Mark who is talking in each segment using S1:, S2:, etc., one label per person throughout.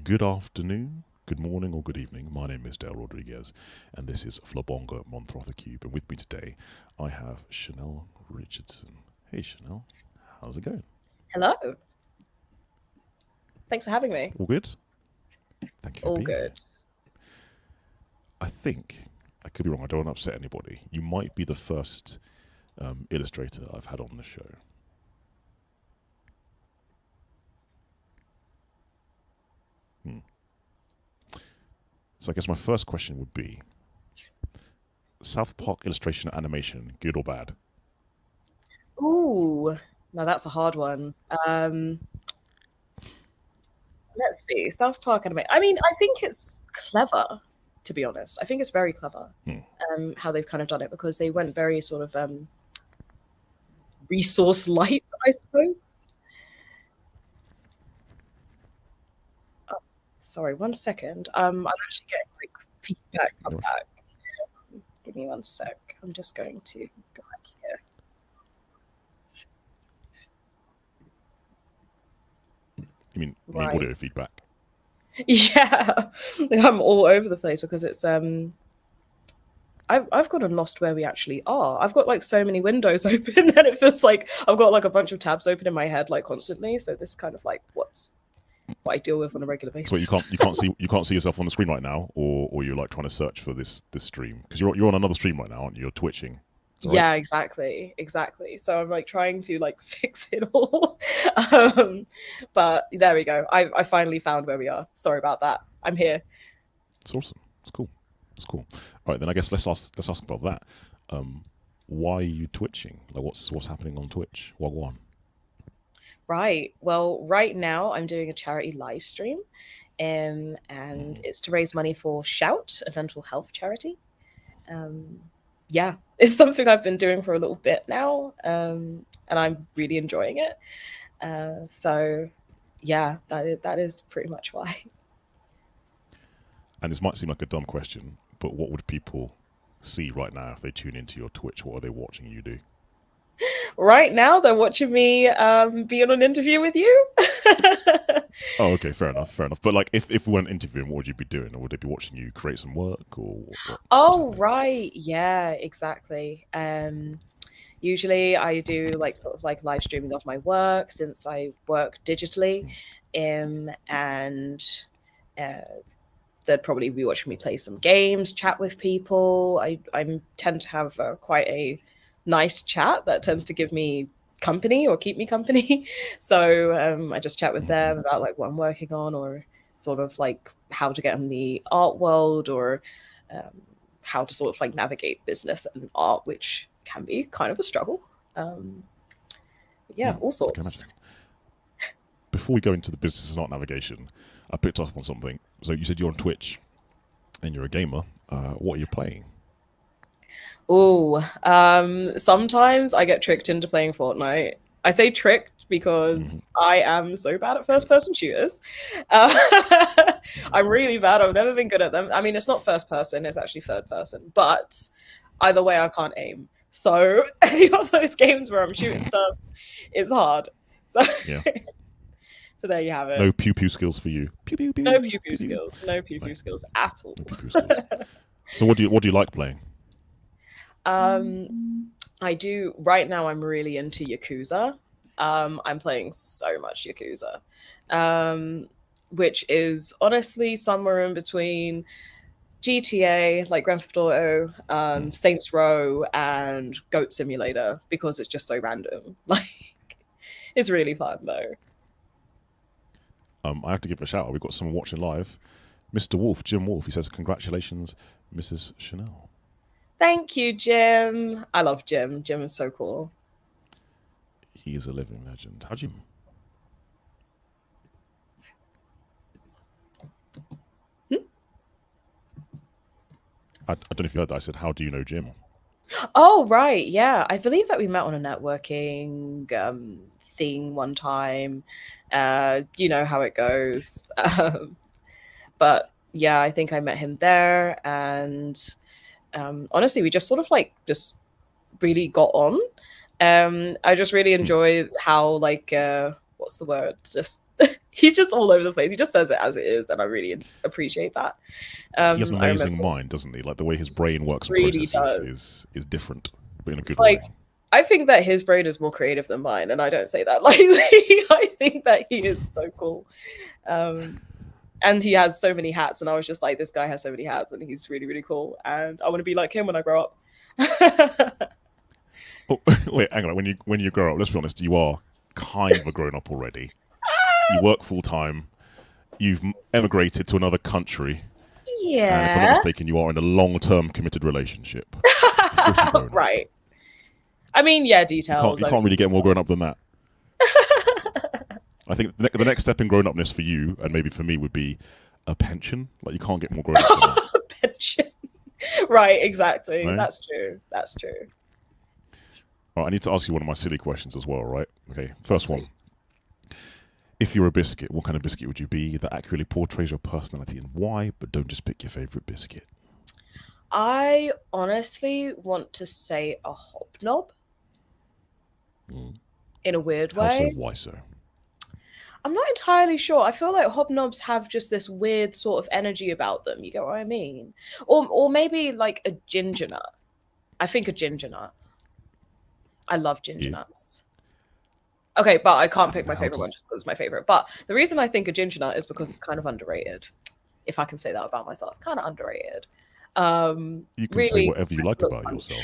S1: Good afternoon, good morning, or good evening. My name is Dale Rodriguez, and this is Flabonga Monthrothacube. And with me today, I have Shanel Richardson. Hey, Shanel, how's it going?
S2: Hello. Thanks for having me.
S1: All good? Thank you for
S2: All
S1: being
S2: good.
S1: here. I think, I could be wrong, I don't want to upset anybody. You might be the first illustrator I've had on the show. So I guess my first question would be, South Park illustration and animation, good or bad?
S2: Ooh, now that's a hard one. Let's see. South Park anime. I mean, I think it's clever, to be honest. I think it's very clever how they've kind of done it, because they went very sort of resource light, I suppose. Oh, sorry, 1 second. I'm actually getting like feedback come back. Give me 1 sec. I'm just going to go back here.
S1: You mean audio feedback?
S2: Yeah, I'm all over the place because it's I've gotten lost where we actually are. I've got like so many windows open, and it feels like I've got like a bunch of tabs open in my head like constantly. So this is kind of like what I deal with on a regular basis.
S1: So you can't see yourself on the screen right now, or you're like trying to search for this stream because you're on another stream right now, aren't you? You're twitching.
S2: Right? Yeah, exactly. So I'm like trying to like fix it all. But there we go. I finally found where we are. Sorry about that. I'm here.
S1: It's awesome. It's cool. It's cool. All right, then I guess let's ask about that. Why are you twitching? Like, what's happening on Twitch? What on?
S2: Right. Well, right now I'm doing a charity live stream, and it's to raise money for Shout, a mental health charity. Yeah, it's something I've been doing for a little bit now, and I'm really enjoying it. So, yeah, that is pretty much why.
S1: And this might seem like a dumb question, but what would people see right now if they tune into your Twitch? What are they watching you do?
S2: Right now, they're watching me be on an interview with you.
S1: Oh, okay, fair enough. But like, if we weren't interviewing, what would you be doing? Or would they be watching you create some work, or what?
S2: Oh, right, yeah, exactly. Usually, I do like sort of like live streaming of my work since I work digitally, and they'd probably be watching me play some games, chat with people. I tend to have quite a nice chat that tends to give me company or keep me company. So I just chat with them about like what I'm working on, or sort of like how to get in the art world, or how to sort of like navigate business and art, which can be kind of a struggle. Yeah, all sorts.
S1: Before we go into the business and art navigation, I picked up on something. So you said you're on Twitch and you're a gamer. What are you playing?
S2: Oh, sometimes I get tricked into playing Fortnite. I say tricked because I am so bad at first-person shooters. I'm really bad. I've never been good at them. I mean, it's not first person, it's actually third person. But either way, I can't aim. So any of those games where I'm shooting stuff, it's hard. So,
S1: yeah.
S2: So there you have it.
S1: No pew pew skills for you. Pew pew pew.
S2: No pew pew skills. No pew pew skills at all.
S1: No pew pew skills. So what do you like playing?
S2: I do right now. I'm really into Yakuza. I'm playing so much Yakuza, which is honestly somewhere in between GTA, like Grand Theft Auto, Saints Row, and Goat Simulator, because it's just so random. Like, it's really fun though.
S1: I have to give a shout out. We've got someone watching live, Mr. Wolf, Jim Wolf. He says, "Congratulations, Mrs. Shanel."
S2: Thank you, Jim. I love Jim. Jim is so cool.
S1: He is a living legend. How'd you? I don't know if you heard that. I said, "How do you know Jim?"
S2: Oh, right. Yeah. I believe that we met on a networking thing one time. You know how it goes. But yeah, I think I met him there. And honestly, we just sort of like just really got on. I just really enjoy how like, what's the word? Just he's just all over the place. He just says it as it is, and I really appreciate that.
S1: He has an amazing mind, doesn't he? Like the way his brain works and
S2: really
S1: processes is different, but in a good
S2: like,
S1: way.
S2: I think that his brain is more creative than mine, and I don't say that lightly. I think that he is so cool. And he has so many hats, and I was just like, this guy has so many hats, and he's really, really cool. And I want to be like him when I grow up.
S1: Oh, wait, hang on. When you grow up, let's be honest, you are kind of a grown up already. You work full time. You've emigrated to another country.
S2: Yeah.
S1: And if I'm not mistaken, you are in a long-term committed relationship.
S2: Right. I mean, yeah, details.
S1: You can't really get more grown up than that. I think the next step in grown-upness for you, and maybe for me, would be a pension. Like, you can't get more grown up than that.
S2: Pension. Right, exactly.
S1: No?
S2: That's true. That's true.
S1: All right, I need to ask you one of my silly questions as well, right? Okay, first one. If you're a biscuit, what kind of biscuit would you be that accurately portrays your personality and why, but don't just pick your favorite biscuit?
S2: I honestly want to say a hobnob. In a weird way.
S1: How so? Why so?
S2: I'm not entirely sure. I feel like hobnobs have just this weird sort of energy about them. You get what I mean? Or maybe like a ginger nut. I think a ginger nut. I love ginger nuts. Okay, but I can't pick my favorite one just because it's my favorite. But the reason I think a ginger nut is because it's kind of underrated. If I can say that about myself, kind of underrated.
S1: You can really say whatever you like about yourself.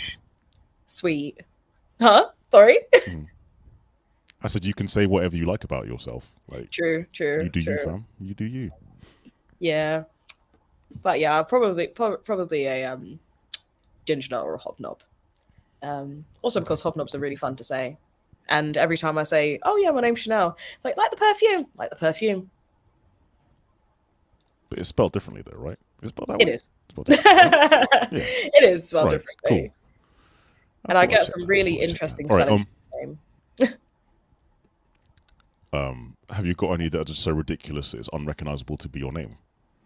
S2: Sweet. Huh? Sorry?
S1: I said you can say whatever you like about yourself. Like,
S2: true.
S1: You do you, fam. You do you.
S2: Yeah. But yeah, probably a ginger nut or a hobnob. Also because hobnobs are really fun to say. And every time I say, oh yeah, my name's Shanel, it's like the perfume. Like the perfume.
S1: But it's spelled differently though, right? It's spelled that way?
S2: It is.
S1: Yeah.
S2: It is spelled differently.
S1: Cool.
S2: And I get some really interesting spellings.
S1: Have you got any that are just so ridiculous it's unrecognizable to be your name?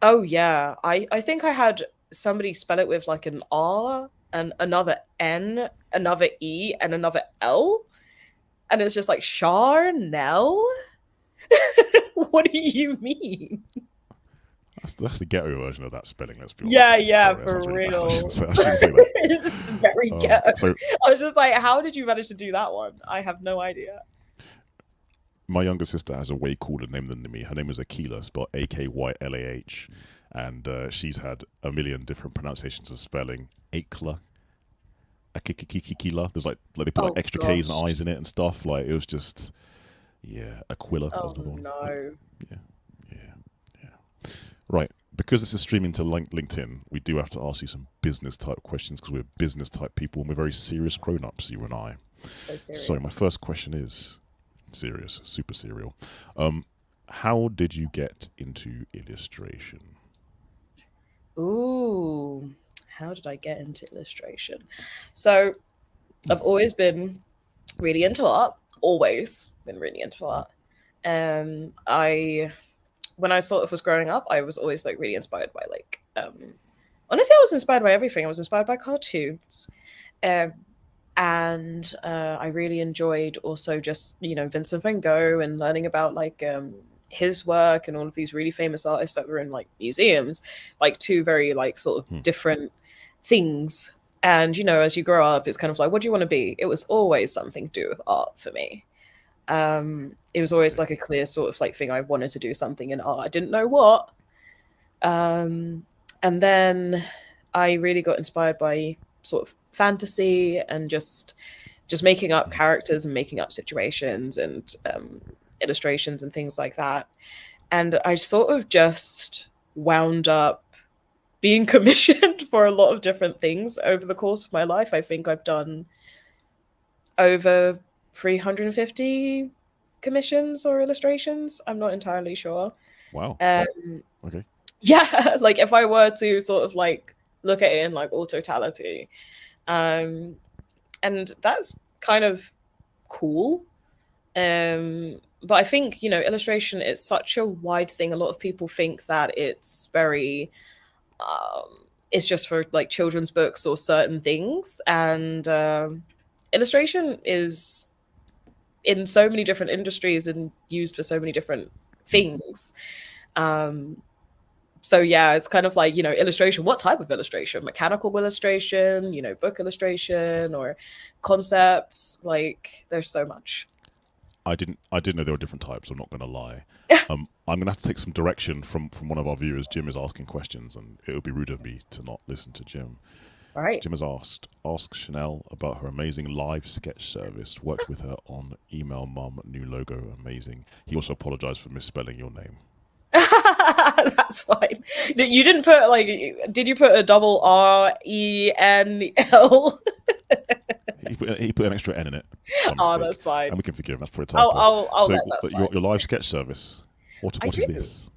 S2: Oh yeah. I think I had somebody spell it with like an R and another N, another E, and another L. And it's just like Shanel? What do you mean?
S1: That's the ghetto version of that spelling, let's be honest.
S2: Yeah,
S1: sorry,
S2: for real.
S1: I shouldn't say that.
S2: It's very ghetto. So, I was just like, how did you manage to do that one? I have no idea.
S1: My younger sister has a way cooler name than me. Her name is Akila, spelled Akylah. And she's had a million different pronunciations of spelling. Akla. Akikikikila. There's like they put like extra K's and I's in it and stuff. Like it was just, Aquila.
S2: Oh no.
S1: Yeah. Right, because this is streaming to LinkedIn, we do have to ask you some business type questions because we're business type people and we're very serious grown-ups, you and I. So my first question is serious, super serial. How did you get into illustration?
S2: Ooh, how did I get into illustration? So I've always been really into art, always been really into art. When I sort of was growing up, I was always like really inspired by like, honestly, I was inspired by everything. I was inspired by cartoons. And I really enjoyed also just, Vincent van Gogh and learning about like his work and all of these really famous artists that were in like museums, like two very like sort of different things. And, as you grow up, it's kind of like, what do you want to be? It was always something to do with art for me. It was always like a clear sort of like thing. I wanted to do something in art. I didn't know what. And then I really got inspired by sort of fantasy and just making up characters and making up situations and illustrations and things like that. And I sort of just wound up being commissioned for a lot of different things over the course of my life. I think I've done over 350 commissions or illustrations. I'm not entirely sure.
S1: Wow. Okay.
S2: Yeah, like if I were to sort of like look at it in like all totality. And that's kind of cool. But I think, illustration is such a wide thing. A lot of people think that it's very it's just for like children's books or certain things. And illustration is in so many different industries and used for so many different things. So yeah, it's kind of like, you know, illustration. What type of illustration? Mechanical illustration, you know, book illustration, or concepts. Like, there's so much.
S1: I didn't know there were different types. I'm not going to lie. I'm going to have to take some direction from one of our viewers. Jim is asking questions, and it would be rude of me to not listen to Jim.
S2: All right.
S1: Jim has asked, ask Shanel about her amazing live sketch service. Worked with her on Email Mum, new logo, amazing. He also apologized for misspelling your name.
S2: That's fine. You didn't put, like, did you put a double R-E-N-L?
S1: He put an extra N in it.
S2: Oh, that's fine.
S1: And we can forgive him. That's probably a typo.
S2: I'll
S1: so
S2: let that slide.
S1: Your live sketch service, what is this?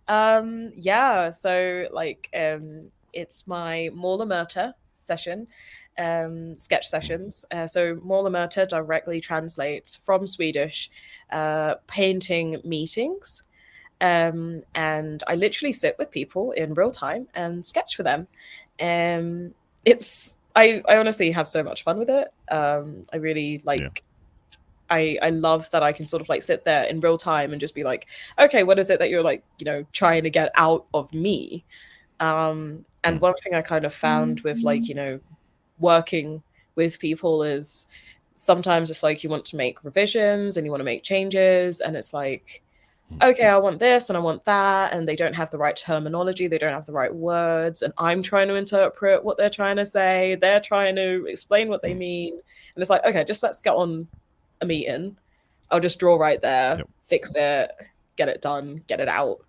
S2: Yeah, so like it's my Måla Murta session, sketch sessions. So Måla Murta directly translates from Swedish painting meetings. And I literally sit with people in real time and sketch for them. I honestly have so much fun with it. I really like. Yeah. I love that I can sort of like sit there in real time and just be like, okay, what is it that you're like, you know, trying to get out of me? And one thing I kind of found with like, you know, working with people is sometimes it's like you want to make revisions and you want to make changes, and it's like, okay, I want this and I want that, and they don't have the right terminology, they don't have the right words, and I'm trying to interpret what they're trying to say, they're trying to explain what they mean, and it's like, okay, just let's get on a meeting. I'll just draw right there, fix it, get it done, get it out.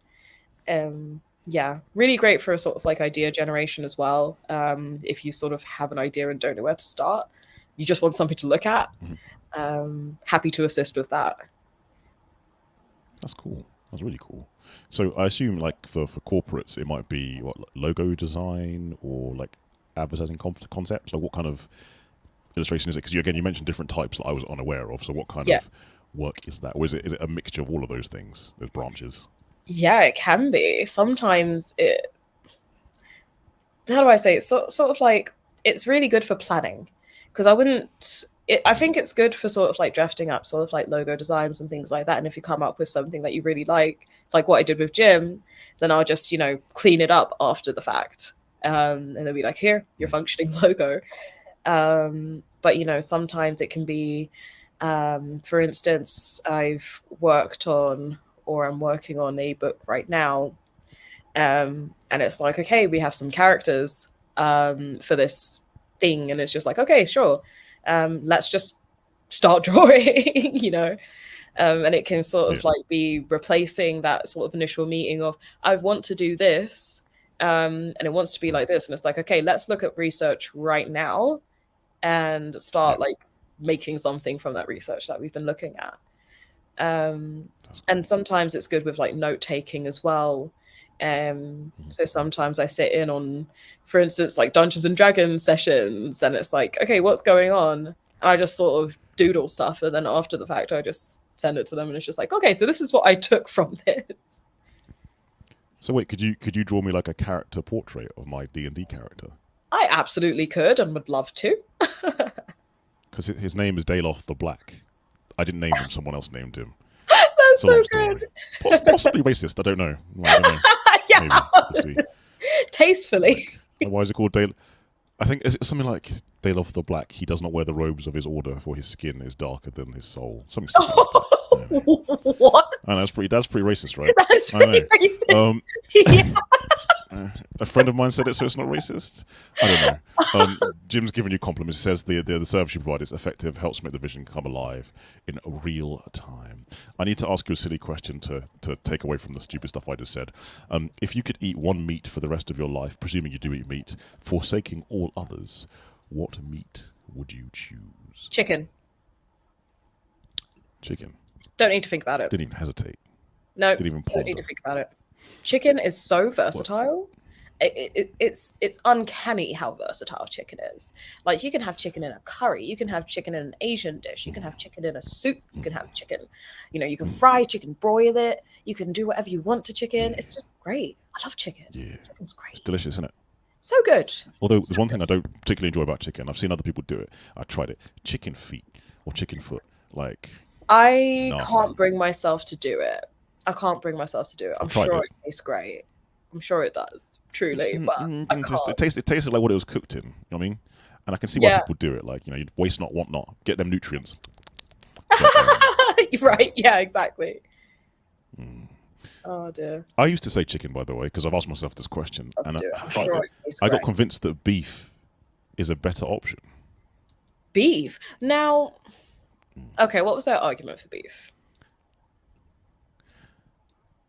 S2: Yeah, really great for a sort of like idea generation as well. If you sort of have an idea and don't know where to start, you just want something to look at. Happy to assist with that.
S1: That's cool. That's really cool. So I assume like for corporates, it might be what, logo design or like advertising concepts, or what kind of illustration is it? Because you mentioned different types that I was unaware of. So what kind of work is that? Or is it a mixture of all of those things, those branches? Yeah,
S2: it can be. Sometimes it, how do I say it? Sort of like, it's really good for planning, because I think it's good for sort of like drafting up sort of like logo designs and things like that. And if you come up with something that you really like what I did with Jim, then I'll just, you know, clean it up after the fact. And they'll be like, here, your functioning logo. But, you know, sometimes it can be, for instance, I've worked on, or I'm working on a book right now. And it's like, okay, we have some characters for this thing. And it's just like, okay, sure. Let's just start drawing, you know. And it can sort of like be replacing that sort of initial meeting of, I want to do this. And it wants to be like this. And it's like, okay, let's look at research right now and start like making something from that research that we've been looking at. And sometimes it's good with like note taking as well. So sometimes I sit in on, for instance, like Dungeons and Dragons sessions, and it's like, okay, what's going on? And I just sort of doodle stuff, and then after the fact, I just send it to them, and it's just like, okay, so this is what I took from this.
S1: So wait, could you draw me like a character portrait of my D&D character?
S2: I absolutely could, and would love to.
S1: Because his name is Daloth the Black. I didn't name him; someone else named him.
S2: That's so good.
S1: Possibly racist. I don't know. I don't know.
S2: Yeah,
S1: maybe. We'll see.
S2: Tastefully.
S1: Why is it called Dale? I think it's something like Daloth the Black. He does not wear the robes of his order, for his skin is darker than his soul. Something stupid like that.
S2: What?
S1: I know, that's pretty racist, right?
S2: That's pretty racist. Yeah.
S1: A friend of mine said it, so it's not racist. I don't know. Jim's giving you compliments. He says the service you provide is effective, helps make the vision come alive in real time. I need to ask you a silly question to take away from the stupid stuff I just said. If you could eat one meat for the rest of your life, presuming you do eat meat, forsaking all others, what meat would you choose?
S2: Chicken.
S1: Chicken.
S2: Don't need to think about it.
S1: Didn't even hesitate.
S2: No,
S1: didn't even ponder.
S2: Don't need to think about it. Chicken is so versatile. It's uncanny how versatile chicken is. Like, you can have chicken in a curry, you can have chicken in an Asian dish, you can have chicken in a soup, you can have chicken, you know, you can fry chicken, broil it, you can do whatever you want to chicken. It's just great. I love chicken. Yeah. Chicken's great.
S1: It's delicious, isn't it?
S2: So good.
S1: Although there's one thing I don't particularly enjoy about chicken. I've seen other people do it. I tried it. Chicken feet or chicken foot. Like,
S2: I can't bring myself to do it. I can't bring myself to do it. I'm
S1: tried
S2: sure
S1: it.
S2: it tastes great. I'm sure it does, truly, but I can't.
S1: It tasted like what it was cooked in. You know what I mean? And I can see why
S2: Yeah.
S1: people do it. Like, you'd waste not, want not. Get them nutrients.
S2: Right, yeah, exactly. Oh dear.
S1: I used to say chicken, by the way, because I've asked myself this question,
S2: Let's
S1: and
S2: do it. I'm sure it tastes
S1: I got
S2: great.
S1: convinced that beef is a better option.
S2: Beef. Now, okay, what was their argument for beef?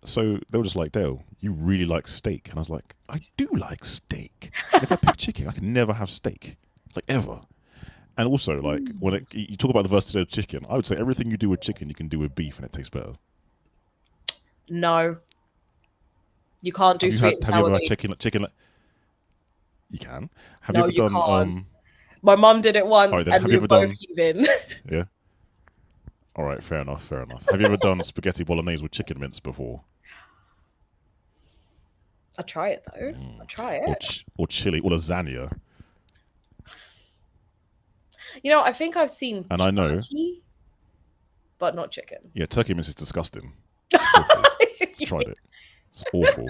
S1: So they were just like, Dale, you really like steak. And I was like, I do like steak. And if I pick chicken, I can never have steak. Like, ever. And also, like, when you talk about the versatility of chicken, I would say everything you do with chicken, you can do with beef and it tastes better.
S2: No. You can't do sweet and sour
S1: Have you ever
S2: meat.
S1: had chicken? You can. Have
S2: No,
S1: you ever
S2: you
S1: done...
S2: can't. My mum did it once,
S1: Alright then,
S2: and
S1: have
S2: we
S1: you
S2: were
S1: ever
S2: both
S1: done-
S2: heaving.
S1: Yeah. All right, fair enough. Have you ever done spaghetti bolognese with chicken mince before?
S2: I try it though. I try it.
S1: Or chili, or lasagna.
S2: You know, I think I've seen
S1: And I know...
S2: turkey, but not chicken.
S1: Yeah, turkey mince is disgusting. It's tried it. It's awful.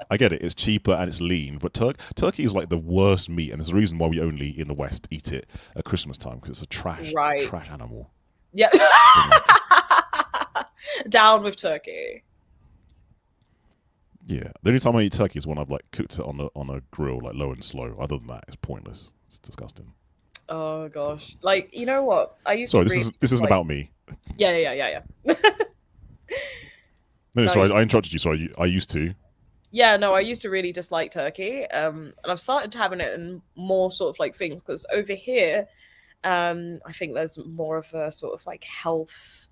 S1: I get it. It's cheaper and it's lean, but turkey is like the worst meat, and there's a reason why we only in the West eat it at Christmas time, because it's a trash animal.
S2: Yeah. Down with turkey.
S1: Yeah, the only time I eat turkey is when I've like cooked it on a grill, like low and slow. Other than that, it's pointless. It's disgusting.
S2: Oh gosh, like, you know what? I used
S1: Sorry,
S2: to.
S1: this isn't about me.
S2: Yeah.
S1: No, sorry, I interrupted you. Sorry, I used to.
S2: Yeah, no, I used to really dislike turkey, and I've started having it in more sort of like things, because over here, I think there's more of a sort of like health,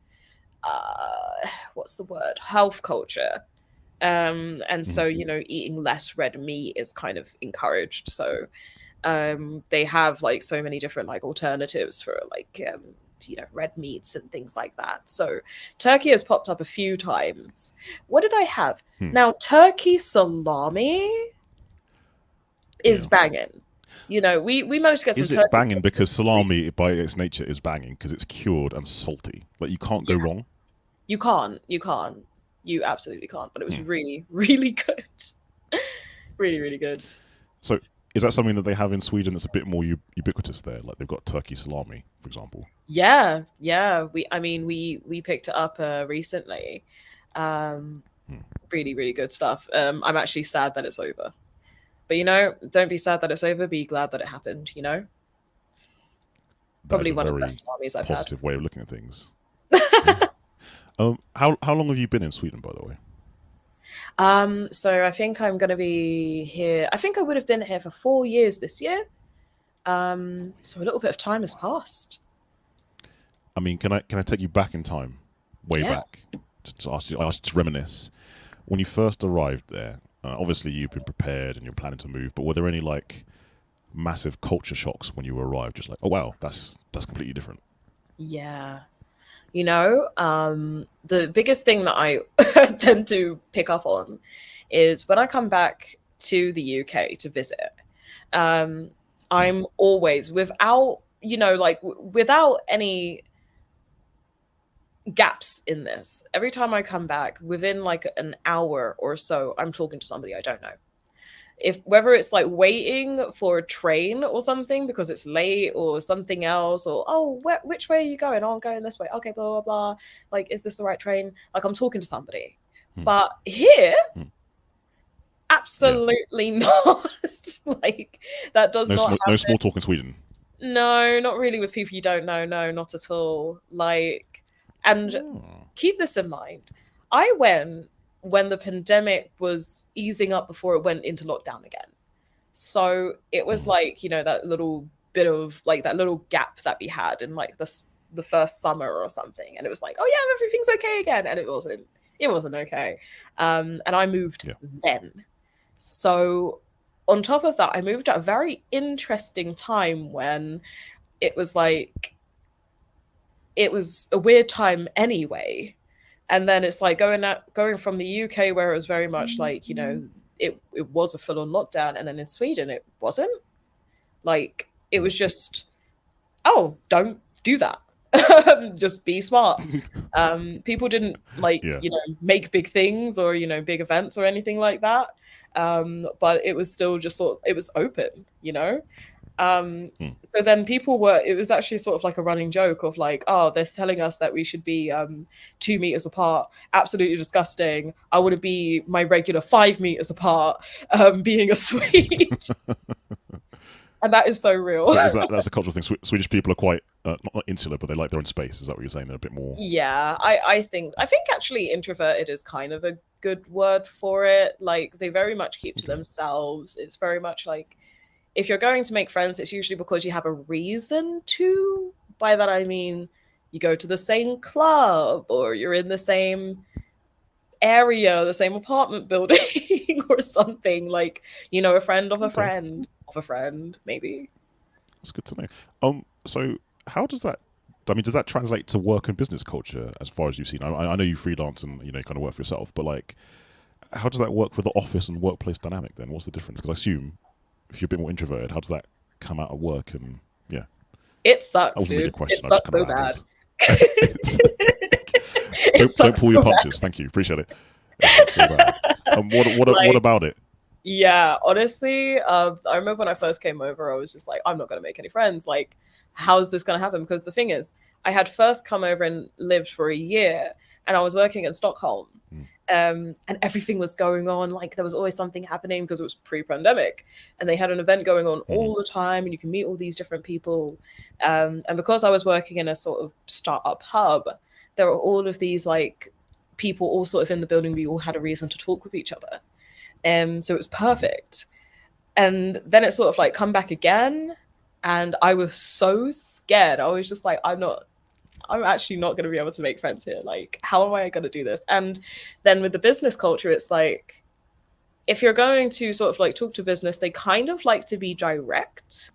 S2: what's the word? Health culture. And so, you know, eating less red meat is kind of encouraged. So they have like so many different like alternatives for like you know, red meats and things like that. So turkey has popped up a few times. What did I have? Now, turkey salami is banging. You know, we managed to get some turkey.
S1: Is it banging because salami by its nature is banging because it's cured and salty? Like, you can't go wrong.
S2: You can't. You absolutely can't. But it was really, really good. Really, really good.
S1: So is that something that they have in Sweden that's a bit more ubiquitous there? Like, they've got turkey salami, for example.
S2: Yeah. We picked it up recently. Really, really good stuff. I'm actually sad that it's over. But, you know, don't be sad that it's over. Be glad that it happened, you know? Probably one of the best salamis I've had.
S1: Positive way of looking at things. How long have you been in Sweden, by the way?
S2: So I think I'm going to be here. I think I would have been here for 4 years this year. So a little bit of time has passed.
S1: I mean, can I take you back in time, way back, to ask you to reminisce when you first arrived there? Obviously, you've been prepared and you're planning to move, but were there any like massive culture shocks when you arrived? Just like, oh wow, that's completely different.
S2: Yeah. You know, the biggest thing that I tend to pick up on is when I come back to the UK to visit, I'm always without any gaps in this. Every time I come back, within like an hour or so, I'm talking to somebody I don't know. Whether it's like waiting for a train or something because it's late or something else, or which way are you going? Oh, I'm going this way. Okay, blah blah blah. Like, is this the right train? Like, I'm talking to somebody. But here, absolutely not. Like, that does not happen.
S1: No small talk in Sweden.
S2: No, not really with people you don't know. No, not at all. Like, and keep this in mind. I went when the pandemic was easing up before it went into lockdown again. So it was like, you know, that little bit of like that little gap that we had in like the first summer or something. And it was like, oh yeah, everything's okay again. And it wasn't okay. And I moved then. So on top of that, I moved at a very interesting time when it was like, it was a weird time anyway. And then it's like going from the UK where it was very much like, you know, it was a full-on lockdown. And then in Sweden, it wasn't. Like, it was just, oh, don't do that. Just be smart. People didn't like,
S1: Yeah.
S2: make big things or, big events or anything like that. But it was still just it was open, So then it was actually sort of like a running joke of like, oh, they're telling us that we should be 2 meters apart. Absolutely disgusting. I want to be my regular 5 meters apart, being a Swede. And that is so real.
S1: So that's a cultural thing. Swedish people are quite not insular, but they like their own space. Is that what you're saying? They're a bit more.
S2: Yeah, I think actually introverted is kind of a good word for it. Like they very much keep to themselves. It's very much like if you're going to make friends, it's usually because you have a reason to. By that I mean you go to the same club or you're in the same area, the same apartment building or something, like a friend of a friend of a friend, maybe.
S1: That's good to know. So how does that, does that translate to work and business culture as far as you've seen? I know you freelance and kind of work for yourself, but like how does that work for the office and workplace dynamic then? What's the difference? Because I assume if you're a bit more introverted, how does that come out at work? And
S2: it sucks, dude. Really it sucks so bad.
S1: Don't pull your punches. Thank you. Appreciate it. So bad. What about it?
S2: Yeah, honestly, I remember when I first came over, I was just like, I'm not going to make any friends. Like, how's this going to happen? Because the thing is, I had first come over and lived for a year and I was working in Stockholm. And everything was going on. Like there was always something happening because it was pre-pandemic and they had an event going on all the time and you can meet all these different people. And because I was working in a sort of startup hub, there were all of these like people all sort of in the building. We all had a reason to talk with each other. So it was perfect. And then it sort of like come back again. And I was so scared. I was just like, I'm actually not going to be able to make friends here. Like, how am I going to do this? And then with the business culture, it's like, if you're going to sort of like talk to business, they kind of like to be direct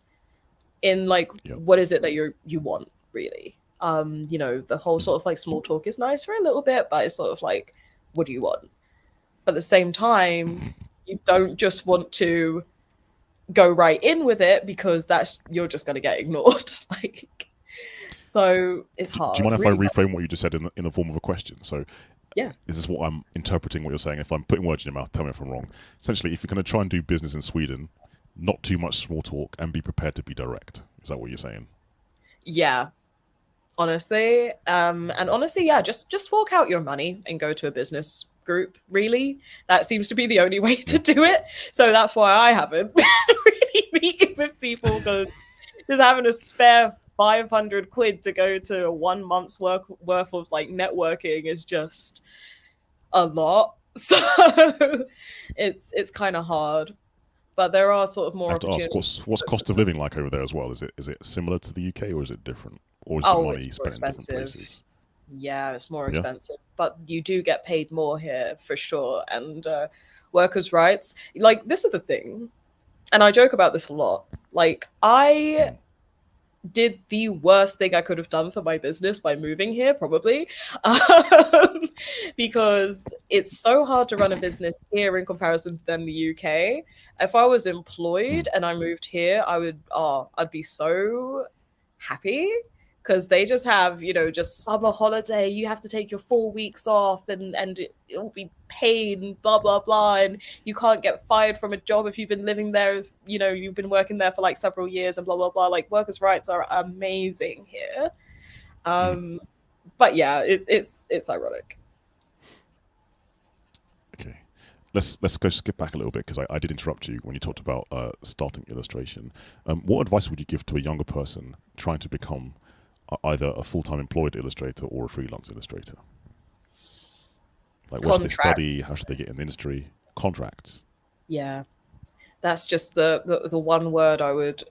S2: in like, what is it that you want really? The whole sort of like small talk is nice for a little bit, but it's sort of like, what do you want? But at the same time, you don't just want to go right in with it because you're just going to get ignored. Like, so it's hard.
S1: Do you mind if I reframe what you just said in the form of a question? So
S2: yeah,
S1: this is what I'm interpreting what you're saying. If I'm putting words in your mouth, tell me if I'm wrong. Essentially, if you're going to try and do business in Sweden, not too much small talk and be prepared to be direct. Is that what you're saying?
S2: Yeah, honestly. And honestly, yeah, just fork out your money and go to a business group. Really, that seems to be the only way to do it. So that's why I haven't been really meeting with people, because just having a spare 500 quid to go to 1 month's worth of like networking is just a lot. So it's kind of hard, but there are sort of more opportunities.
S1: What's cost of living like over there as well? Is it similar to the UK or is it different? Or is the money spent in different places?
S2: Yeah, it's more expensive, but you do get paid more here for sure. And workers' rights, like this is the thing, and I joke about this a lot. Like I did the worst thing I could have done for my business by moving here, probably, because it's so hard to run a business here in comparison to then the UK. If I was employed and I moved here, I'd be so happy, because they just have, just summer holiday. You have to take your 4 weeks off and it'll be paid and blah, blah, blah. And you can't get fired from a job if you've been living there, you've been working there for like several years and blah, blah, blah. Like workers' rights are amazing here. But yeah, it's ironic.
S1: Okay. Let's go skip back a little bit, because I did interrupt you when you talked about starting illustration. What advice would you give to a younger person trying to become either a full-time employed illustrator or a freelance illustrator? Like, what should they study? How should they get in the industry? Contracts.
S2: Yeah, that's just the one word I would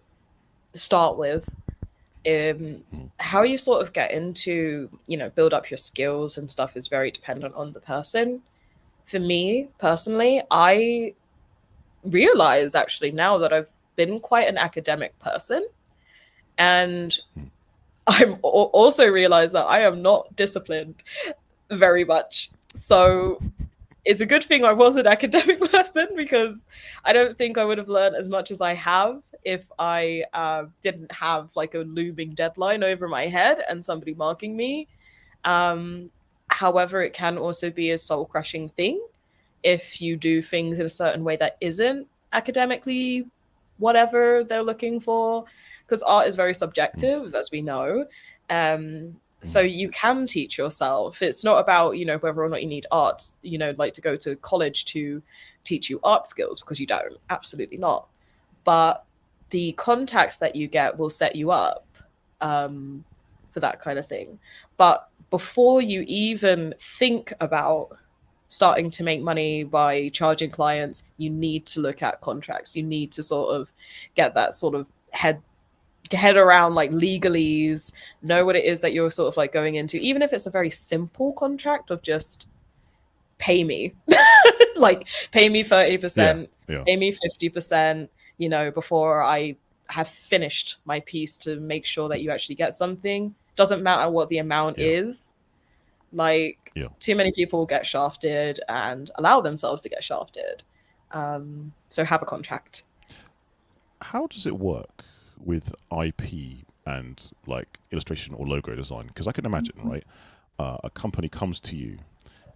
S2: start with. How you sort of get into, build up your skills and stuff is very dependent on the person. For me personally, I realize actually now that I've been quite an academic person, and I'm also realized that I am not disciplined very much. So it's a good thing I was an academic person, because I don't think I would have learned as much as I have if I didn't have like a looming deadline over my head and somebody marking me. However, it can also be a soul crushing thing if you do things in a certain way that isn't academically whatever they're looking for, because art is very subjective, as we know. So you can teach yourself. It's not about, you know, whether or not you need art, you know, like to go to college to teach you art skills, because you don't. Absolutely not. But the contacts that you get will set you up for that kind of thing. But before you even think about starting to make money by charging clients, you need to look at contracts. You need to sort of get that sort of head around like legalese, know what it is that you're sort of like going into, even if it's a very simple contract of just pay me like pay me 30%, pay me 50%, you know, before I have finished my piece, to make sure that you actually get something. Doesn't matter what the amount is. Like too many people get shafted and allow themselves to get shafted. So have a contract.
S1: How does it work with IP and like illustration or logo design? Because I can imagine, right, a company comes to you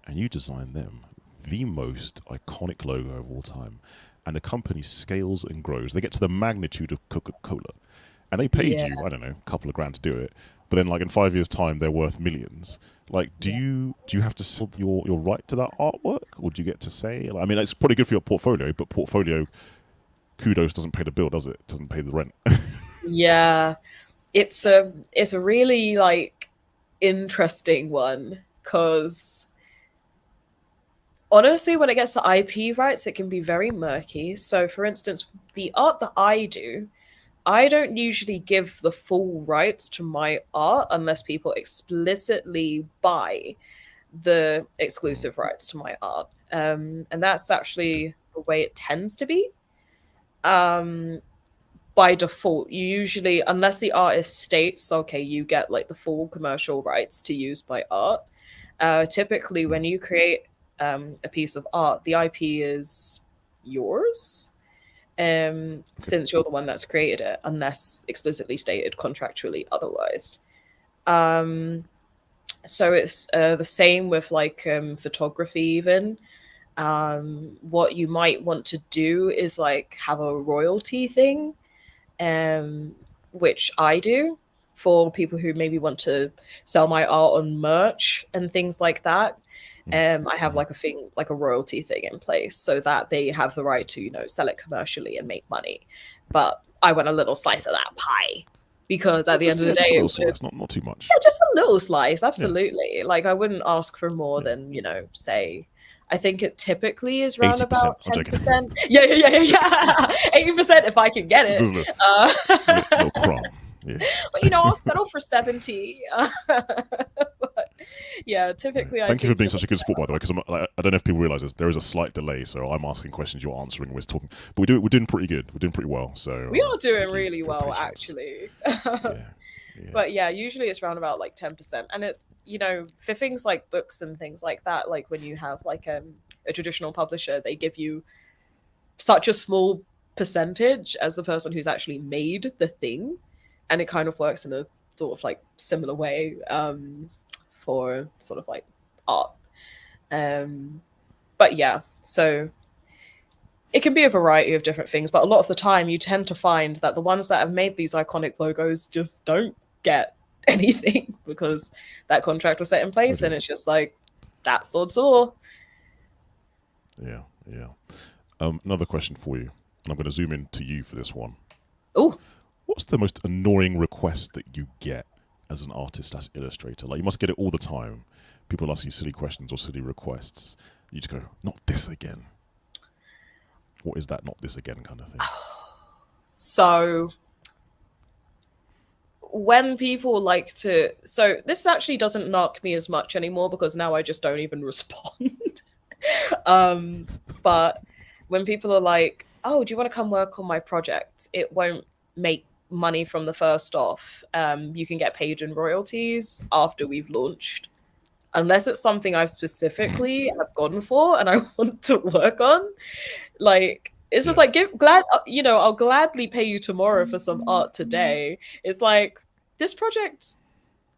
S1: and you design them the most iconic logo of all time, and the company scales and grows. They get to the magnitude of Coca-Cola, and they paid you, I don't know, a couple of grand to do it. But then, like in 5 years' time, they're worth millions. Like, do you have to sell your right to that artwork, or do you get to say? Like, I mean, it's probably good for your portfolio, but portfolio kudos doesn't pay the bill, does it? Doesn't pay the rent.
S2: Yeah, it's a really like interesting one, because honestly, when it gets to IP rights, it can be very murky. So, for instance, the art that I do, I don't usually give the full rights to my art unless people explicitly buy the exclusive rights to my art. And that's actually the way it tends to be. By default, you usually, unless the artist states, okay, you get like the full commercial rights to use my art. Typically, when you create a piece of art, the IP is yours. Since you're the one that's created it, unless explicitly stated contractually otherwise. So it's the same with like photography even. What you might want to do is like have a royalty thing, which I do for people who maybe want to sell my art on merch and things like that. I have like a thing, like a royalty thing in place, so that they have the right to, you know, sell it commercially and make money. But I want a little slice of that pie, because at the end of the day,
S1: it's not too much.
S2: Yeah, just a little slice, absolutely. Like I wouldn't ask for more than, you know, say, I think it typically is around
S1: 80%.
S2: about 10%. Yeah. 80% if I can get it.
S1: Little crumb. Yeah.
S2: But you know, I'll settle for 70. But yeah, typically.
S1: Thank you for being such a good sport, by the way, because I don't know if people realise this. There is a slight delay, so I'm asking questions, you're answering, we're talking. But we're doing pretty good. We're doing pretty well. So
S2: we are doing really well, actually. But yeah, usually it's around about like 10%, and it's, you know, for things like books and things like that. Like when you have like a traditional publisher, they give you such a small percentage as the person who's actually made the thing, and it kind of works in a sort of like similar way for sort of like art. But yeah, so it can be a variety of different things, but a lot of the time you tend to find that the ones that have made these iconic logos just don't get anything, because that contract was set in place, and it's just like, that's sod's law.
S1: Yeah. Another question for you, and I'm going to zoom in to you for this one.
S2: Oh,
S1: what's the most annoying request that you get as an artist/illustrator? Like, you must get it all the time. People ask you silly questions or silly requests. You just go, not this again. What is that not this again kind of thing?
S2: So when people like to, so this actually doesn't knock me as much anymore, because now I just don't even respond. But when people are like, oh, do you want to come work on my project? It won't make money from the first off. You can get paid in royalties after we've launched. unless it's something I've specifically have gone for and I want to work on. Like, it's just like, I'll gladly pay you tomorrow for some art today. It's like, this project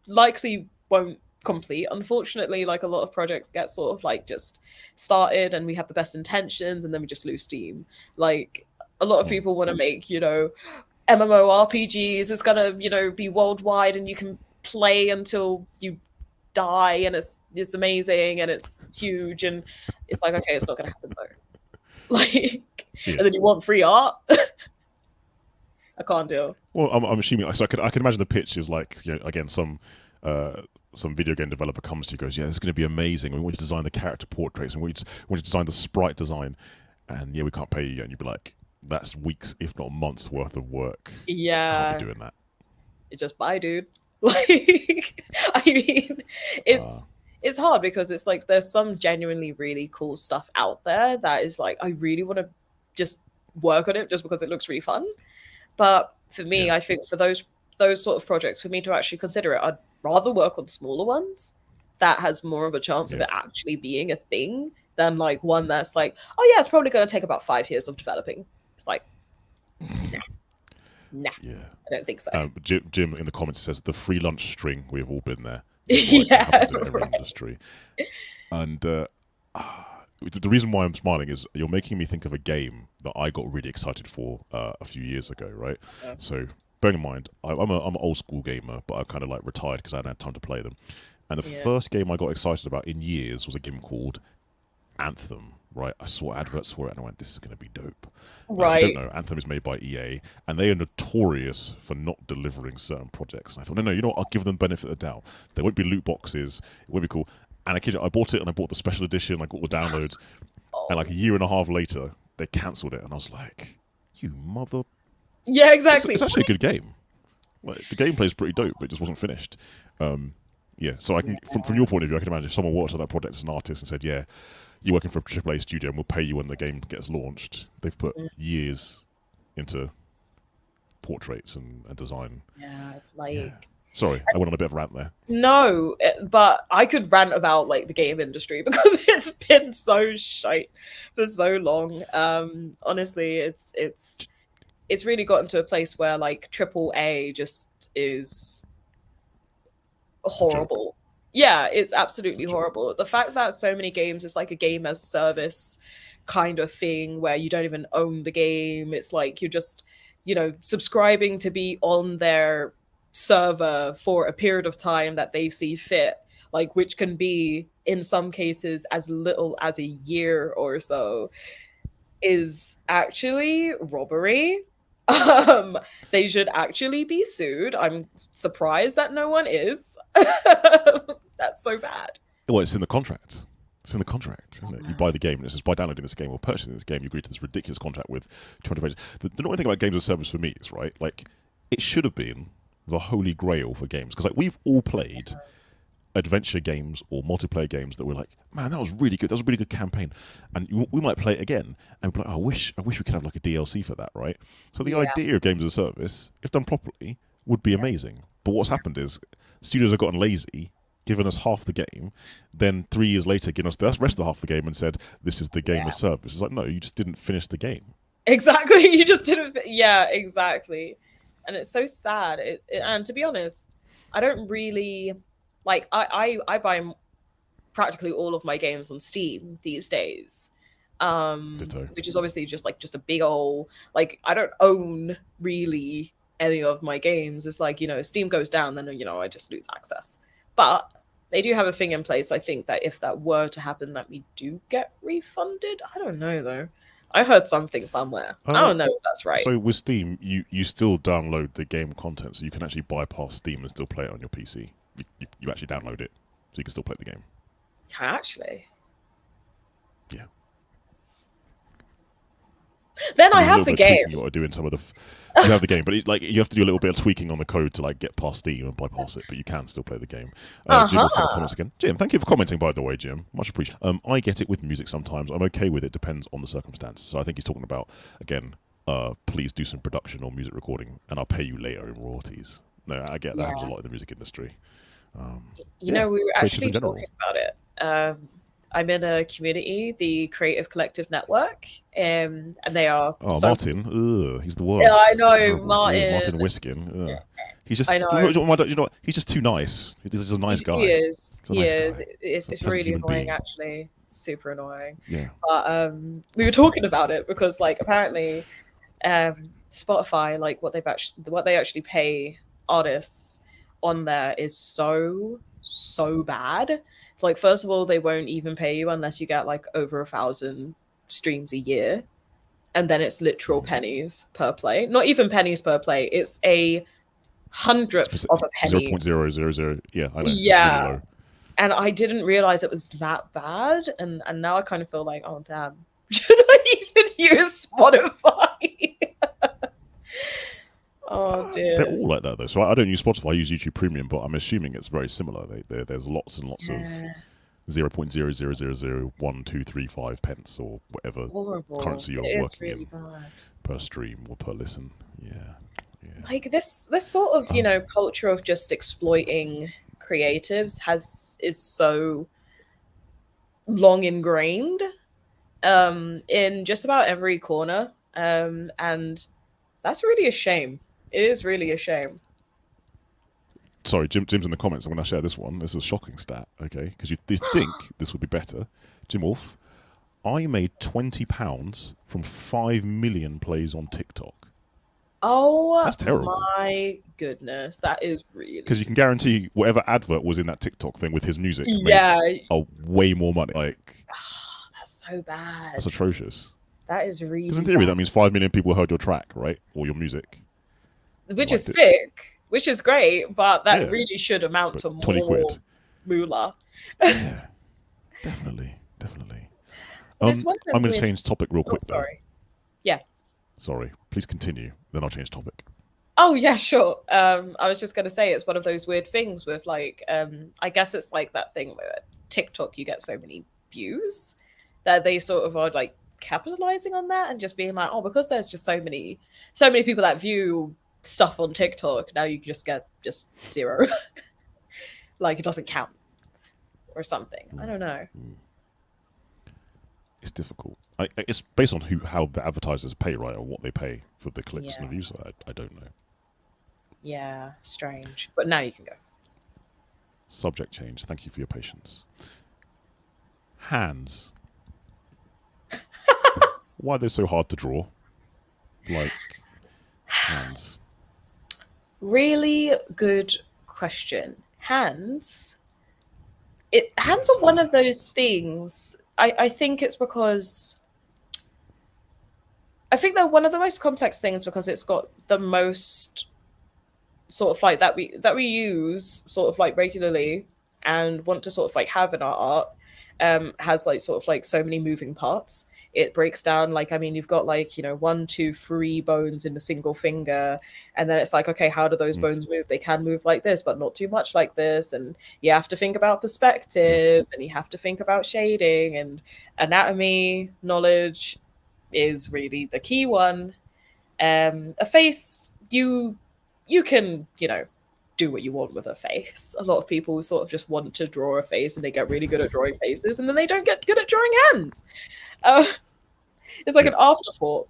S2: likely won't complete, unfortunately. Like, a lot of projects get sort of like just started and we have the best intentions and then we just lose steam. Like, a lot of people want to make, MMORPGs. It's gonna, be worldwide and you can play until you die, and it's amazing and it's huge, and it's like, okay, it's not gonna happen though. Like, and then you want free art. I can't deal.
S1: Well, I'm assuming, so I can imagine the pitch is like, again, some video game developer comes to you, goes, yeah, this is going to be amazing. We want you to design the character portraits, and we want you to design the sprite design, and yeah, we can't pay you yet. And you'd be like, that's weeks, if not months worth of work.
S2: Yeah,
S1: I can't be doing that.
S2: It's just bye, dude. Like, I mean, it's hard because it's like there's some genuinely really cool stuff out there that is like, I really want to just work on it just because it looks really fun. But for me, I think for those sort of projects, for me to actually consider it, I'd rather work on smaller ones that has more of a chance of it actually being a thing than like one that's like, oh yeah, it's probably going to take about 5 years of developing. It's like, nah. Yeah. I don't think so.
S1: Jim in the comments says the free lunch string. We've all been there.
S2: Yeah,
S1: in every industry. And the reason why I'm smiling is you're making me think of a game that I got really excited for a few years ago, right? Yeah. So bearing in mind, I'm an old school gamer, but I kind of like retired because I hadn't had time to play them. And the first game I got excited about in years was a game called Anthem, right? I saw adverts for it and I went, this is going to be dope.
S2: Right.
S1: If you don't know, Anthem is made by EA, and they are notorious for not delivering certain projects. And I thought, no, you know what? I'll give them benefit of the doubt. There won't be loot boxes. It won't be cool. And I bought it, and I bought the special edition. I got the downloads. And like a year and a half later, they cancelled it. And I was like, you mother...
S2: Yeah, exactly.
S1: It's actually a good game. Like, the gameplay is pretty dope, but it just wasn't finished. Yeah, so I can, from your point of view, I can imagine if someone worked on that project as an artist and said, yeah, you're working for a AAA studio and we'll pay you when the game gets launched. They've put years into portraits and design.
S2: Yeah, it's like... Yeah.
S1: Sorry, I went on a bit of a rant there.
S2: No, but I could rant about like the game industry because it's been so shite for so long. Honestly, it's really gotten to a place where like AAA just is horrible. Yeah, it's absolutely horrible. The fact that so many games, it's like a game as service kind of thing where you don't even own the game. It's like you're just, subscribing to be on their server for a period of time that they see fit, like, which can be in some cases as little as a year or so, is actually robbery. They should actually be sued. I'm surprised that no one is. That's so bad.
S1: Well, it's in the contract. It's in the contract, isn't it? You buy the game, and it says, by downloading this game or purchasing this game, you agree to this ridiculous contract with 200 pages. The annoying thing about games as a service for me is, right, like, it should have been the holy grail for games. Because, like, we've all played adventure games or multiplayer games that were like, man, that was really good. That was a really good campaign. And we might play it again and be like, oh, I wish we could have, like, a DLC for that, right? So the idea of games as a service, if done properly, would be amazing. But what's happened is studios have gotten lazy, given us half the game, then 3 years later given us the rest of the half the game and said, this is the game as service. It's like, no, you just didn't finish the game.
S2: Exactly. You just didn't. Yeah, exactly. And it's so sad. And to be honest, I don't really like. I buy practically all of my games on Steam these days, which is obviously just a big old like. I don't own really any of my games. It's like, Steam goes down, then I just lose access. But they do have a thing in place. I think that if that were to happen, that we do get refunded. I don't know though. I heard something somewhere. I don't know if that's right.
S1: So with Steam, you still download the game content, so you can actually bypass Steam and still play it on your PC. You actually download it, so you can still play the game.
S2: Actually?
S1: Yeah.
S2: Then I have the game.
S1: You got to do in some of the. You have the game, but you have to do a little bit of tweaking on the code to get past Steam and bypass it. But you can still play the game. Jim, for the comments again. Jim, thank you for commenting. By the way, Jim, much appreciated. I get it with music sometimes. I'm okay with it. Depends on the circumstance. So I think he's talking about again. Please do some production or music recording, and I'll pay you later in royalties. No, I get that happens a lot in the music industry.
S2: You know, we were
S1: creatives
S2: actually
S1: in general.
S2: talking about it. I'm in a community, the Creative Collective Network, and they are.
S1: Oh,
S2: so
S1: Martin, ugh, he's the worst.
S2: Yeah, I
S1: He's
S2: know,
S1: terrible.
S2: Martin.
S1: Ugh, Martin Wiskin. Ugh. He's just.
S2: I know.
S1: You know what? He's just too nice. He's just a nice guy.
S2: He is.
S1: He's a nice
S2: is.
S1: guy.
S2: It's
S1: a
S2: really
S1: human
S2: annoying,
S1: being.
S2: actually. Super annoying.
S1: Yeah.
S2: But we were talking about it because, like, apparently, Spotify, like, what they actually pay artists on there is so bad. Like, first of all, they won't even pay you unless you get like over 1,000 streams a year, and then it's literal pennies per play. Not even pennies per play. It's a hundredth of a penny.
S1: 0.000. Yeah, I know.
S2: Yeah.
S1: Really low.
S2: And I didn't realize it was that bad, and now I kind of feel like, oh damn, should I even use Spotify? Oh dear.
S1: They're all like that though. So I don't use Spotify. I use YouTube Premium, but I'm assuming it's very similar. There's lots and lots of 0.0001235 pence or whatever
S2: Horrible.
S1: currency you're
S2: It is
S1: working
S2: really
S1: in
S2: bad.
S1: per stream or per listen. Yeah.
S2: Like this sort of culture of just exploiting creatives is so long ingrained in just about every corner, and that's really a shame. It is really a shame.
S1: Sorry, Jim's in the comments. I'm going to share this one. This is a shocking stat, okay? Because you think this would be better. Jim Wolf, I made £20 from 5 million plays on TikTok.
S2: Oh,
S1: that's terrible.
S2: My goodness, that is really,
S1: because you can guarantee whatever advert was in that TikTok thing with his music
S2: made
S1: way more money. Like,
S2: that's so bad.
S1: That's atrocious.
S2: That is really
S1: because in theory that means 5 million people heard your track, right, or your music,
S2: which is sick, which is great, but that really should amount to more
S1: 20 quid
S2: moolah.
S1: Yeah, definitely. I'm going to change topic real quick.
S2: Sorry. Yeah.
S1: Sorry. Please continue. Then I'll change topic.
S2: Oh yeah, sure. I was just going to say it's one of those weird things with like, I guess it's like that thing where TikTok you get so many views that they sort of are like capitalizing on that and just being like, oh, because there's just so many people that view stuff on TikTok, now you just get just 0. Like it doesn't count or something. I don't know.
S1: It's difficult. It's based on how the advertisers pay, right, or what they pay for the clicks and the views. I don't know.
S2: Yeah, strange. But now you can go.
S1: Subject change. Thank you for your patience. Hands. Why are they so hard to draw? Like, hands.
S2: Really good question. Hands are one of those things. I think it's because I think they're one of the most complex things because it's got the most sort of like that we use sort of like regularly and want to sort of like have in our art, has like sort of like so many moving parts. It breaks down, like, I mean, you've got like, 1, 2, 3 bones in a single finger, and then it's like, okay, how do those bones move? They can move like this, but not too much like this, and you have to think about perspective, and you have to think about shading, and anatomy knowledge is really the key one. A face, you can, do what you want with a face. A lot of people sort of just want to draw a face and they get really good at drawing faces, and then they don't get good at drawing hands. It's like an afterthought.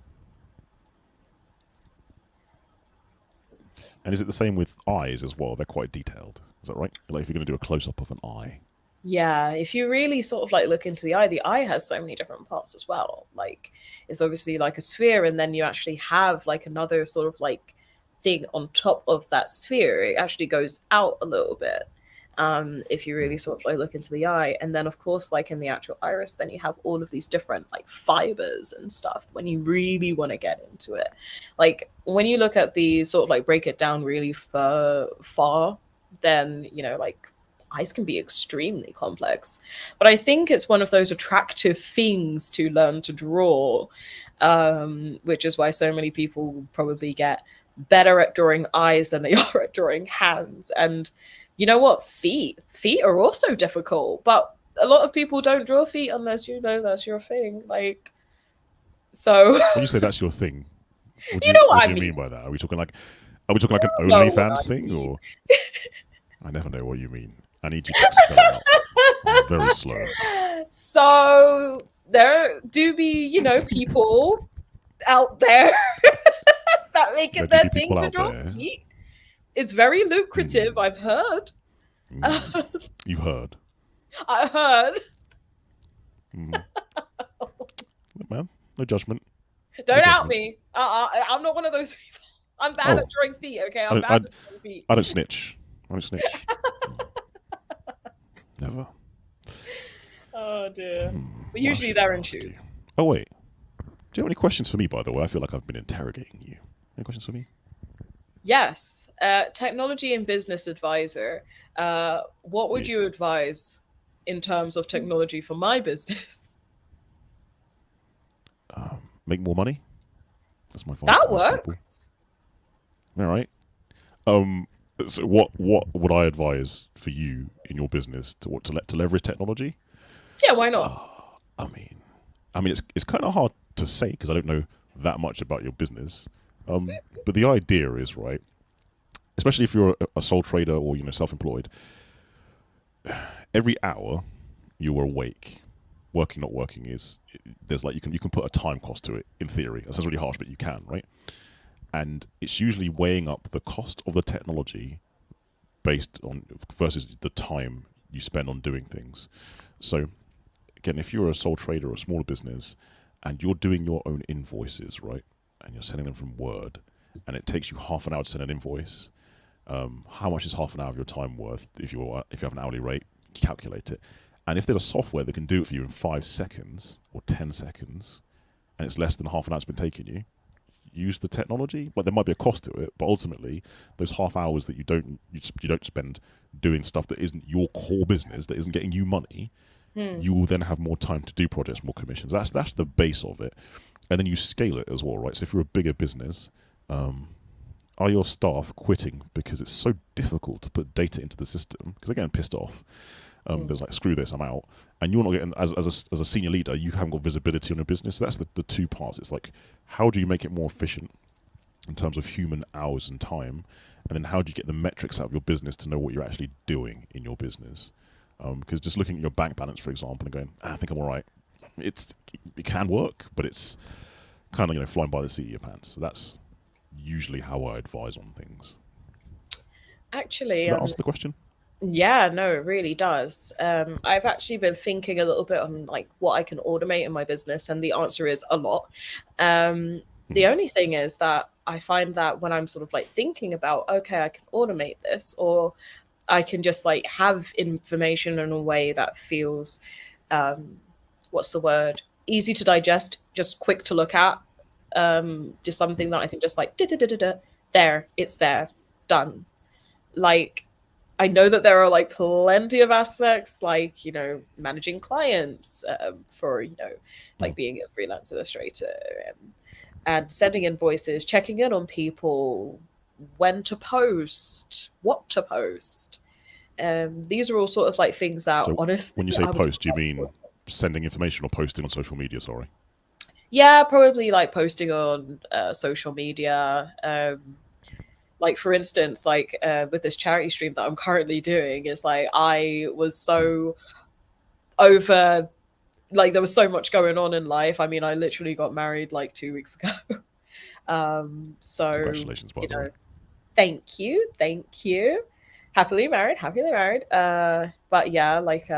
S1: And is it the same with eyes as well? They're quite detailed. Is that right? Like if you're going to do a close-up of an eye.
S2: Yeah, if you really sort of like look into the eye has so many different parts as well. Like it's obviously like a sphere, and then you actually have like another sort of like thing on top of that sphere. It actually goes out a little bit. If you really sort of like look into the eye, and then of course like in the actual iris, then you have all of these different like fibers and stuff when you really want to get into it. Like when you look at the sort of like break it down really far, then like eyes can be extremely complex. But I think it's one of those attractive things to learn to draw, which is why so many people probably get better at drawing eyes than they are at drawing hands. And you know what? Feet are also difficult, but a lot of people don't draw feet unless that's your thing. Like, so
S1: when you say that's your thing, what do you
S2: I
S1: mean by that? Are we talking like an OnlyFans thing, or? I never know what you mean. I need you to spell it out. I'm very slow.
S2: So there do be, people out there that make
S1: There
S2: it
S1: do
S2: their
S1: be
S2: thing
S1: people
S2: to
S1: out
S2: draw
S1: there.
S2: feet. It's very lucrative, I've heard.
S1: You heard.
S2: I heard.
S1: Look, man, no judgment.
S2: Don't
S1: No
S2: out
S1: judgment.
S2: me. I'm not one of those people. I'm bad at drawing feet, okay? I'm bad at drawing feet.
S1: I don't snitch. I don't snitch. Never.
S2: Oh, dear. But usually they're in shoes.
S1: Oh, wait. Do you have any questions for me, by the way? I feel like I've been interrogating you. Any questions for me?
S2: Yes. Technology and business advisor. What would you advise in terms of technology for my business?
S1: Make more money. That's my advice.
S2: That works.
S1: All right. So what would I advise for you in your business to leverage technology?
S2: Yeah, why not?
S1: I mean, it's kind of hard to say because I don't know that much about your business. But the idea is, right, especially if you're a sole trader or self-employed, every hour you're awake, working not working there's like you can put a time cost to it in theory. That sounds really harsh, but you can, right? And it's usually weighing up the cost of the technology based on versus the time you spend on doing things. So again, if you're a sole trader or a smaller business and you're doing your own invoices, right, and you're sending them from Word, and it takes you half an hour to send an invoice, how much is half an hour of your time worth? If you have an hourly rate, calculate it. And if there's a software that can do it for you in 5 seconds or 10 seconds, and it's less than half an hour it's been taking you, use the technology. But there might be a cost to it, but ultimately those half hours that you don't spend doing stuff that isn't your core business, that isn't getting you money, you will then have more time to do projects, more commissions. That's the base of it. And then you scale it as well, right? So if you're a bigger business, are your staff quitting because it's so difficult to put data into the system? Because they're getting pissed off. There's like, screw this, I'm out. And you're not getting, as a senior leader, you haven't got visibility on your business. So that's the two parts. It's like, how do you make it more efficient in terms of human hours and time? And then how do you get the metrics out of your business to know what you're actually doing in your business? Because just looking at your bank balance, for example, and going, I think I'm all right, it can work, but it's kind of flying by the seat of your pants. So that's usually how I advise on things.
S2: Actually,
S1: does that answer the question?
S2: Yeah, no, it really does. I've actually been thinking a little bit on like what I can automate in my business, and the answer is a lot. The only thing is that I find that when I'm sort of like thinking about, okay, I can automate this, or I can just like have information in a way that feels, what's the word? Easy to digest, just quick to look at, just something that I can just like, there, it's there, done. Like, I know that there are like plenty of aspects, like, managing clients, for, like being a freelance illustrator, and sending invoices, checking in on people, when to post, what to post. These are all sort of like things that,
S1: so
S2: honestly,
S1: when you say post, do you mean sending information or posting on social media? Sorry.
S2: Yeah, probably like posting on social media. Like, for instance, like with this charity stream that I'm currently doing, is like I was so over, like there was so much going on in life. I mean, I literally got married like 2 weeks ago. So
S1: congratulations, by the way.
S2: Thank you. Happily married. But yeah, like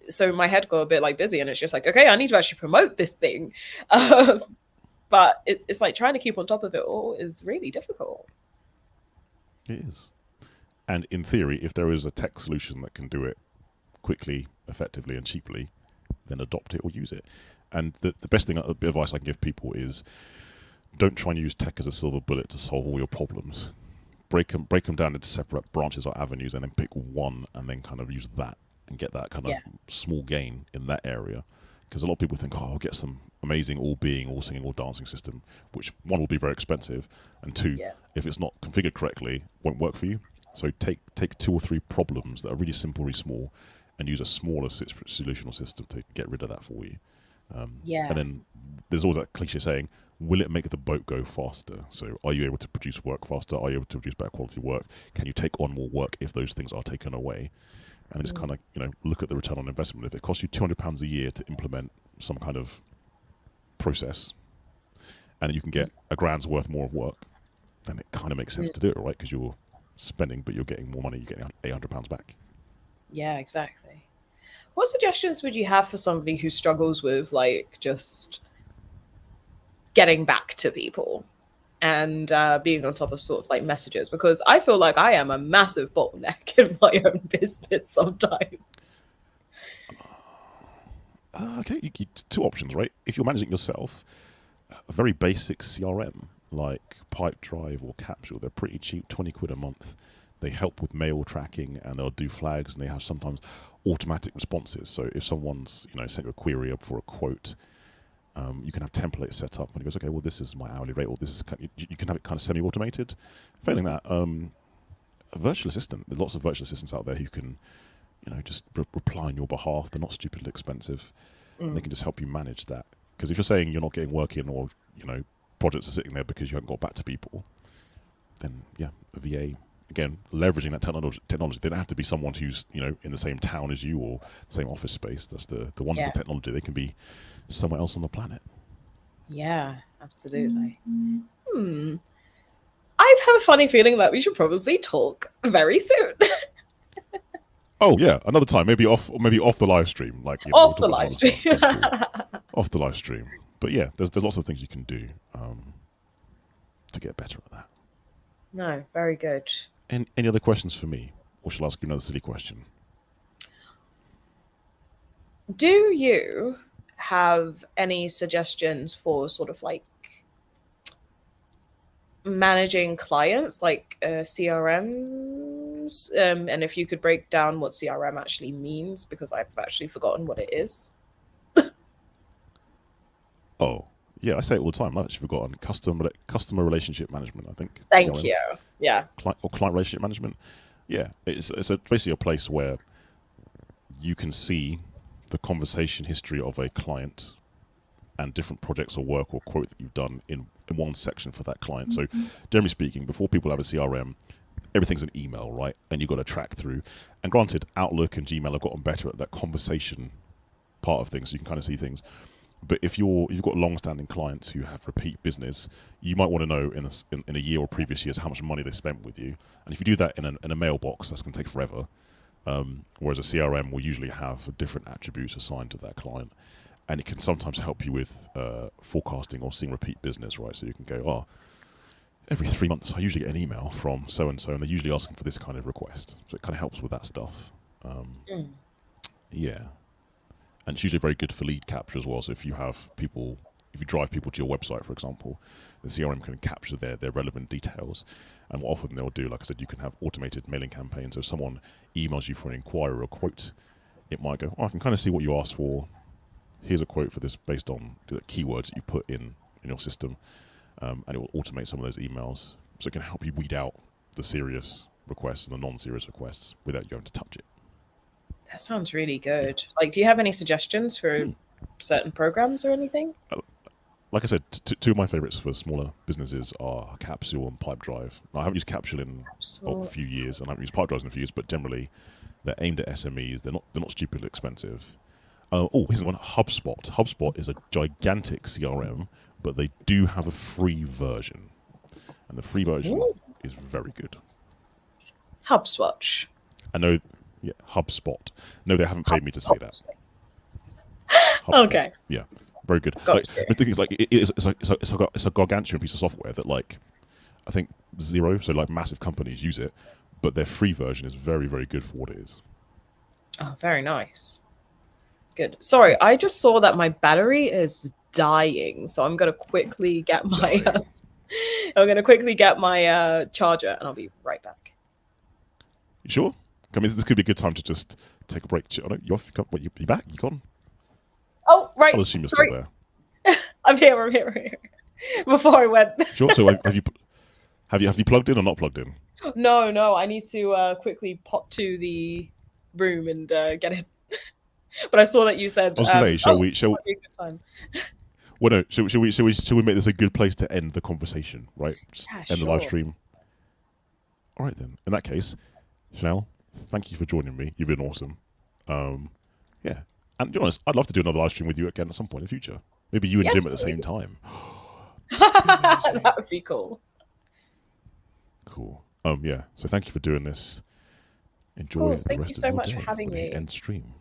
S2: so my head got a bit like busy, and it's just like, okay, I need to actually promote this thing. But it's like trying to keep on top of it all is really difficult.
S1: It is. And in theory, if there is a tech solution that can do it quickly, effectively, and cheaply, then adopt it or use it. And the best thing, a bit of advice I can give people is, don't try and use tech as a silver bullet to solve all your problems. Break them down into separate branches or avenues, and then pick one, and then kind of use that and get that kind of small gain in that area. Because a lot of people think, I'll get some amazing all-being, all-singing, all-dancing system, which one will be very expensive, and two, if it's not configured correctly, won't work for you. So take 2 or 3 problems that are really simple, really small, and use a smaller solution or system to get rid of that for you. And then there's always that cliche saying, will it make the boat go faster? So are you able to produce work faster? Are you able to produce better quality work? Can you take on more work if those things are taken away? And just kind of, look at the return on investment. If it costs you £200 a year to implement some kind of process, and you can get £1,000's worth more of work, then it kind of makes sense to do it, right? Because you're spending, but you're getting more money. You're getting £800 back.
S2: Yeah, exactly. What suggestions would you have for somebody who struggles with like just getting back to people and being on top of sort of like messages? Because I feel like I am a massive bottleneck in my own business sometimes.
S1: Okay, two options, right? If you're managing yourself, a very basic CRM like Pipedrive or Capsule, they're pretty cheap, 20 quid a month. They help with mail tracking, and they'll do flags, and they have sometimes automatic responses. So if someone's sent you a query up for a quote, you can have templates set up, and it goes, okay, well, this is my hourly rate, or this is you can have it kind of semi-automated. Failing that, a virtual assistant. There's lots of virtual assistants out there who can just reply on your behalf. They're not stupidly expensive. And they can just help you manage that. Because if you're saying you're not getting work in, or projects are sitting there because you haven't got back to people, then yeah, a VA, again, leveraging that technology. They don't have to be someone who's in the same town as you or the same office space. That's the wonders of technology. They can be somewhere else on the planet.
S2: Yeah, absolutely. I have a funny feeling that we should probably talk very soon.
S1: Oh yeah, another time, maybe off the live stream, like
S2: off the live stream.
S1: Off the live stream. But yeah, there's lots of things you can do to get better at that.
S2: No, very good.
S1: And any other questions for me, or shall I ask you another silly question?
S2: Do you have any suggestions for sort of like managing clients, like CRMs? And if you could break down what CRM actually means, because I've actually forgotten what it is.
S1: Oh, yeah, I say it all the time. I've actually forgotten. Customer relationship management, I think.
S2: Thank
S1: CRM.
S2: you. Yeah.
S1: Client relationship management. Yeah, it's basically a place where you can see the conversation history of a client and different projects or work or quote that you've done in one section for that client. So generally speaking, before people have a CRM, everything's an email, right? And you've got to track through. And granted, Outlook and Gmail have gotten better at that conversation part of things, so you can kind of see things. But if you've got long-standing clients who have repeat business, you might want to know in a year or previous years how much money they spent with you. And if you do that in a mailbox, that's going to take forever. Whereas a CRM will usually have different attributes assigned to that client. And it can sometimes help you with forecasting or seeing repeat business, right? So you can go, every 3 months I usually get an email from so-and-so, and they're usually asking for this kind of request. So it kind of helps with that stuff. Yeah. And it's usually very good for lead capture as well. So if you drive people to your website, for example, the CRM can capture their relevant details. And what often they'll do, like I said, you can have automated mailing campaigns. So if someone emails you for an inquiry or a quote, it might go, I can kind of see what you asked for. Here's a quote for this based on the keywords that you put in your system. And it will automate some of those emails. So it can help you weed out the serious requests and the non-serious requests without you having to touch it.
S2: That sounds really good. Like, do you have any suggestions for certain programs or anything?
S1: Like I said, two of my favorites for smaller businesses are Capsule and Pipedrive. Now, I haven't used Capsule in a few years, and I haven't used Pipedrive in a few years, but generally they're aimed at SMEs. They're not stupidly expensive. Here's one, HubSpot. HubSpot is a gigantic CRM, but they do have a free version. And the free version is very good.
S2: HubSpot.
S1: I know, yeah, HubSpot. No, they haven't paid me to say that.
S2: Okay.
S1: Yeah, very good. Like, the thing is, like, it's a gargantuan piece of software that, like, I think zero, so like massive companies use it, but their free version is very, very good for what it is.
S2: Oh, very nice. Good. Sorry, I just saw that my battery is dying, so I'm gonna quickly get my charger, and I'll be right back.
S1: You sure? I mean, this could be a good time to just take a break. Oh, no, you off? You back? You gone?
S2: Oh, right.
S1: I'll assume you're still there.
S2: I'm here. Before I went.
S1: Sure. So have you plugged in or not plugged in?
S2: No. I need to quickly pop to the room and get it. But I saw that you said.
S1: I was going to say, shall we? Well, no. Should we make this a good place to end the conversation? Right. Just
S2: Yeah,
S1: end the live
S2: sure.
S1: stream. All right then. In that case, Shanel, thank you for joining me. You've been awesome. Yeah. And to be honest, I'd love to do another live stream with you again at some point in the future. Maybe you and
S2: Yes,
S1: Jim at the
S2: please.
S1: same time.
S2: That would be cool.
S1: Cool. Yeah. So thank you for doing this. Enjoy
S2: Of course.
S1: the
S2: Thank you
S1: rest
S2: so
S1: of your
S2: much
S1: day.
S2: for having
S1: I'm gonna hit
S2: me.
S1: end stream.